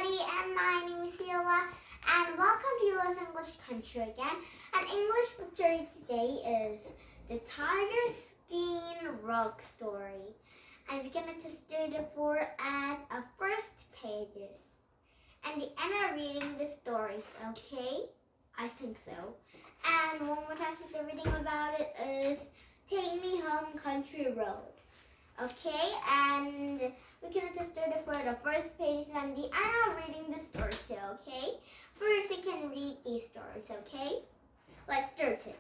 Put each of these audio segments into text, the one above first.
everybody, and my name is Sheila, and welcome to Eula's English Country again. And English picture today is the Tiger Skin Rug story. And we're gonna just do the four at our first pages. And the end of reading the stories, okay? I think so. And one more time, the reading about it is Take Me Home Country Road. Okay, and we're gonna just do it for the first page and the end of reading the story too, okay? First you can read these stories, okay? Let's start it.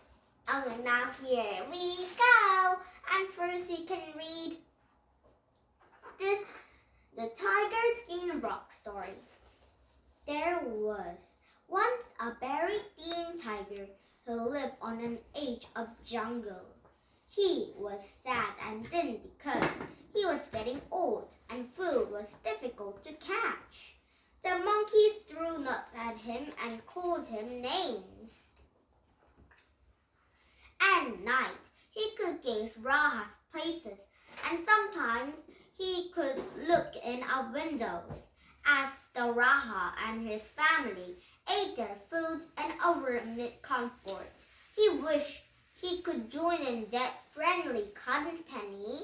Okay, now here we go. And first you can read this, the Tiger Skin Rock story. There was once a very thin tiger who lived on an edge of jungle. He was sad and thin because he was getting old and food was difficult to catch. The monkeys threw nuts at him and called him names. At night, he could gaze Raha's places, and sometimes he could look in our windows as the Raha and his family ate their food and over amid comfort. He wished he could join in that friendly company.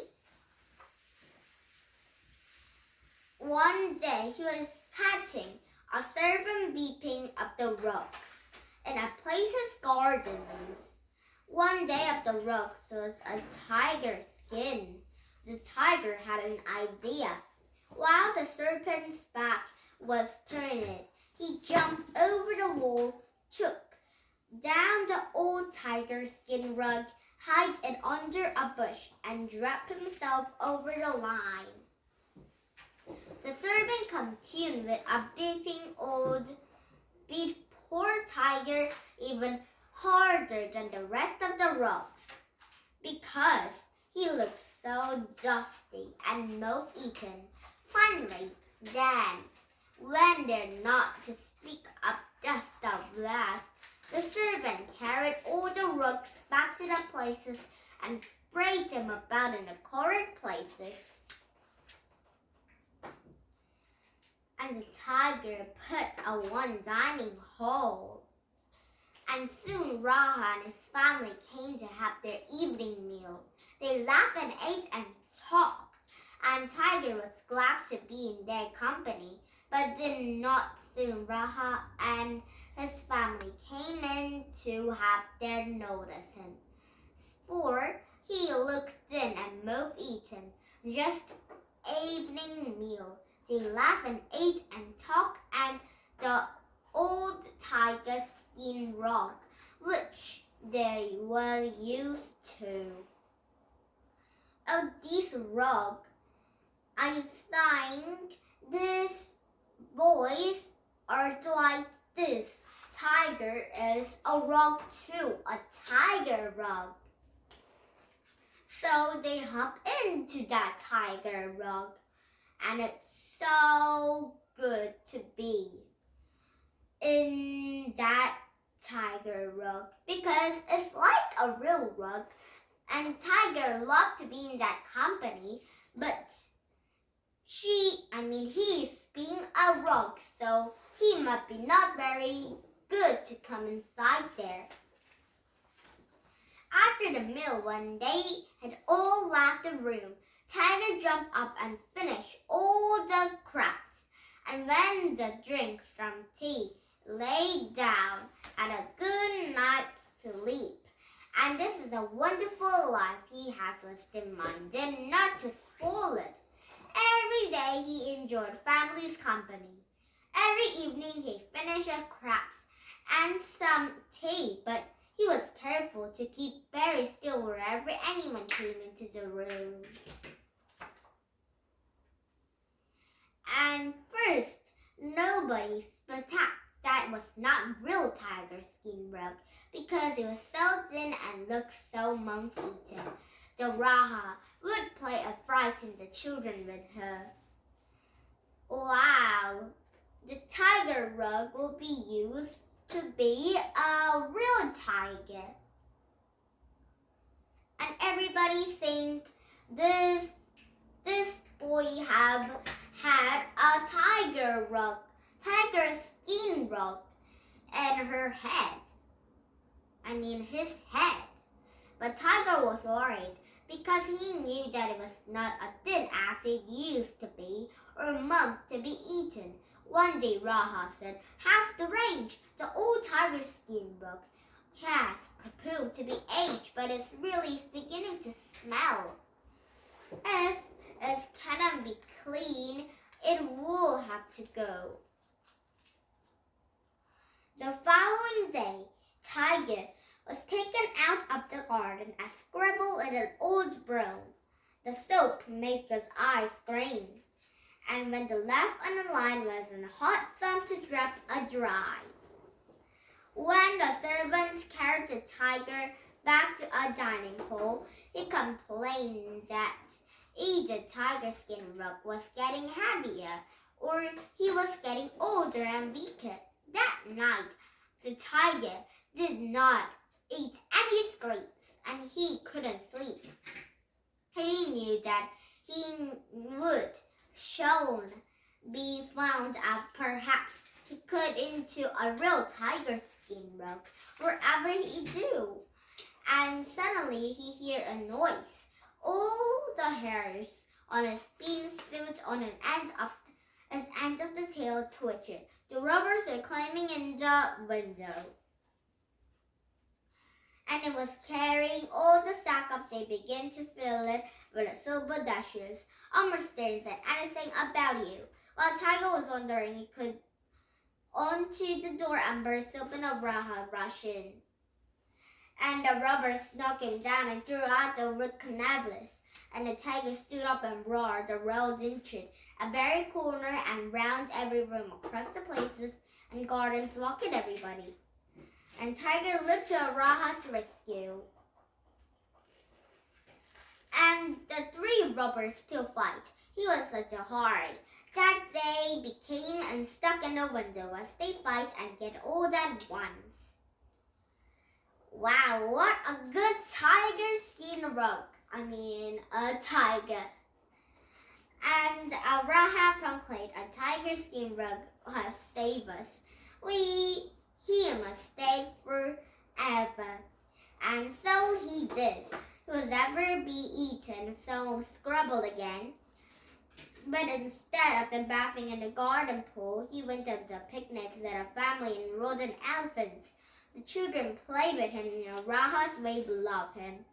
One day he was catching a servant beeping up the rocks in a place's gardens. One day up the rocks was a tiger skin. The tiger had an idea. While the serpent's back was turned, he jumped over the wall, took down the old tiger skin rug, hid it under a bush, and dropped himself over the line. The servant continued with a beat poor tiger even harder than the rest of the rugs, because he looked so dusty and moth-eaten. Finally, then, when they're not to speak of dust of last, the servant carried all the rugs back to their places and sprayed them about in the correct places. And the tiger put a one dining hall. And soon Raha and his family came to have their evening meal. They laughed and ate and talked, and Tiger was glad to be in their company. But did not soon Raha and his family came in to have their notice him. For he looked thin and moth-eaten, just evening meal. They laughed and ate and talked, and the old tiger skin rug, which they were used to. Oh, this rug, I think these boys are like this. Tiger is a rug too, a tiger rug. So they hop into that tiger rug, and it's so good to be in that tiger rug because it's like a real rug, and Tiger loved to be in that company, but he's being a rug, so he might be not very good to come inside there. After the meal one day had all left the room, Tiger jumped up and finished all the crabs, and when the drink from tea, lay down at a good night's sleep. And this is a wonderful life he has with minded not to spoil it. Every day he enjoyed family's company. Every evening he finished a crabs and some tea, but he was careful to keep very still wherever anyone came into the room. And first, nobody suspected that was not real tiger skin rug because it was so thin and looked so moth-eaten. The Raha would play and frighten the children with her. Wow, the tiger rug will be used to be a real tiger. And everybody think this boy have had a tiger rug Tiger's skin broke and his head. But Tiger was worried because he knew that it was not a thin as it used to be or meant to be eaten. One day Raha said, "How's the range? The old tiger's skin broke. Has proved to be aged, but it's really beginning to smell. If it cannot be clean, it will have to go." The following day, Tiger was taken out of the garden and scribbled in an old broom. The soap made his eyes green, and when the left on the line was in hot sun to dry. When the servants carried the tiger back to a dining hall, he complained that either tiger skin rug was getting heavier or he was getting older and weaker. That night, the tiger did not eat any scraps and he couldn't sleep. He knew that he would soon be found out. Perhaps he could into a real tiger skin rug wherever he do. And suddenly he heard a noise. All the hairs on his spin suit on an end of the tail twitched. The robbers were climbing in the window. And it was carrying all the sack up. They began to fill it with silver dashes. Almost didn't say anything about you. While Tiger was wondering, he could onto the door and burst open a Raha rush in. And the robbers knocked him down and threw out the root canavas. And the tiger stood up and roared. The road entered a very corner and round every room, across the places and gardens, walking everybody. And Tiger leaped to a Raha's rescue. And the three robbers still fight. He was such a hurry that they became unstuck in the window as they fight and get old at once. Wow, what a good tiger skin rug. A tiger. And Raha proclaimed, "A tiger skin rug has saved us. He must stay forever." And so he did. He was never be eaten, so scrabbled again. But instead of the bathing in the garden pool, he went to the picnics that a family and rode on elephants. The children played with him and Raha's way loved him.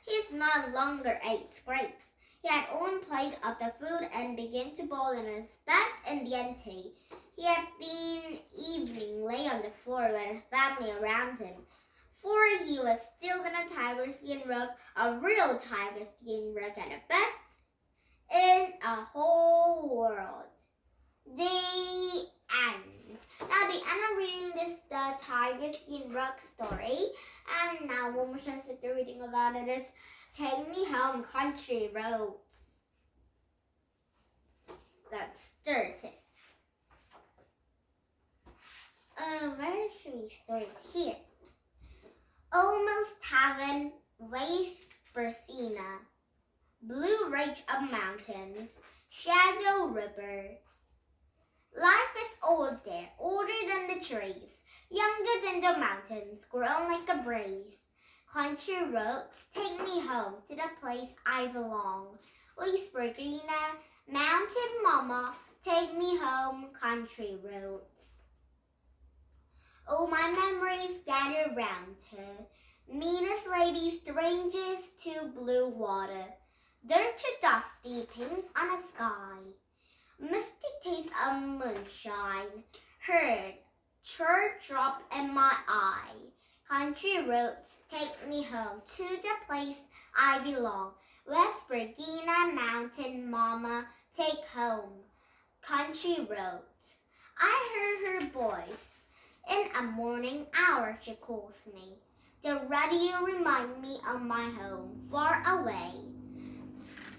He no longer ate scraps. He had own plate of the food and began to bowl in his best Indian tea. He had been evening lay on the floor with his family around him, for he was still in a tiger skin rug, a real tiger skin rug, and the best in a whole world. The end. Now the end of reading the tiger skin rug story, and now one more chance to reading about it is Take Me Home, Country Roads. That's started. Where should we start? Here. Almost Heaven, West Persina. Blue Ridge of Mountains, Shadow River. Life is old there, older than the trees, younger than the mountains, grown like a breeze. Country roads, take me home to the place I belong. Whisper Greener, mountain mama, take me home, country roads. Oh, my memories gather round her, meanest lady, strangers to blue water. Dirt to dusty paint on a sky, misty taste of moonshine, heard church drop in my eye. Country roads, take me home to the place I belong. West Virginia mountain mama, take home. Country roads. I heard her voice. In a morning hour she calls me. The radio remind me of my home far away.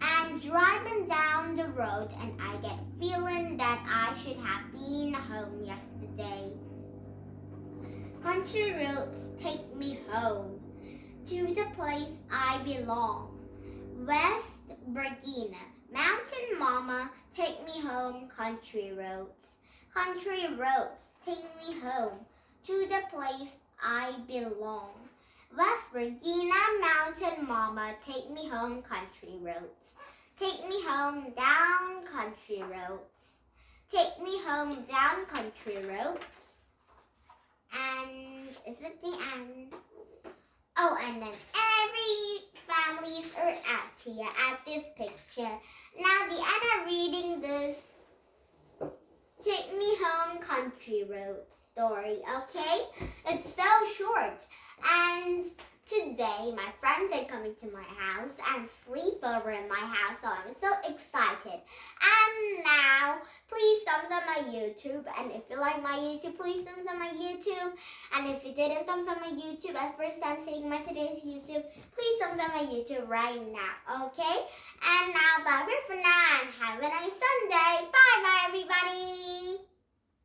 And driving down the road and I get feeling that I should have been home yesterday. Country roads take me home to the place I belong. West Virginia, mountain mama, take me home, country roads. country roads, take me home to the place I belong. West Virginia mountain mama, take me home country roads. Take me home down country roads. Take me home down country roads. And is it the end? Oh, and then every families are at here at this picture. Now the end of reading this Take Me Home Country Road story, okay? It's so short. And today my friends are coming to my house and sleep over in my house, so I'm so excited. And now, please thumbs up my YouTube. And if you like my YouTube, please thumbs up my YouTube. And if you didn't thumbs up my YouTube at first time seeing my today's YouTube, please thumbs up my YouTube right now, okay? And now, bye-bye for now and have a nice Sunday. Bye-bye, everyone.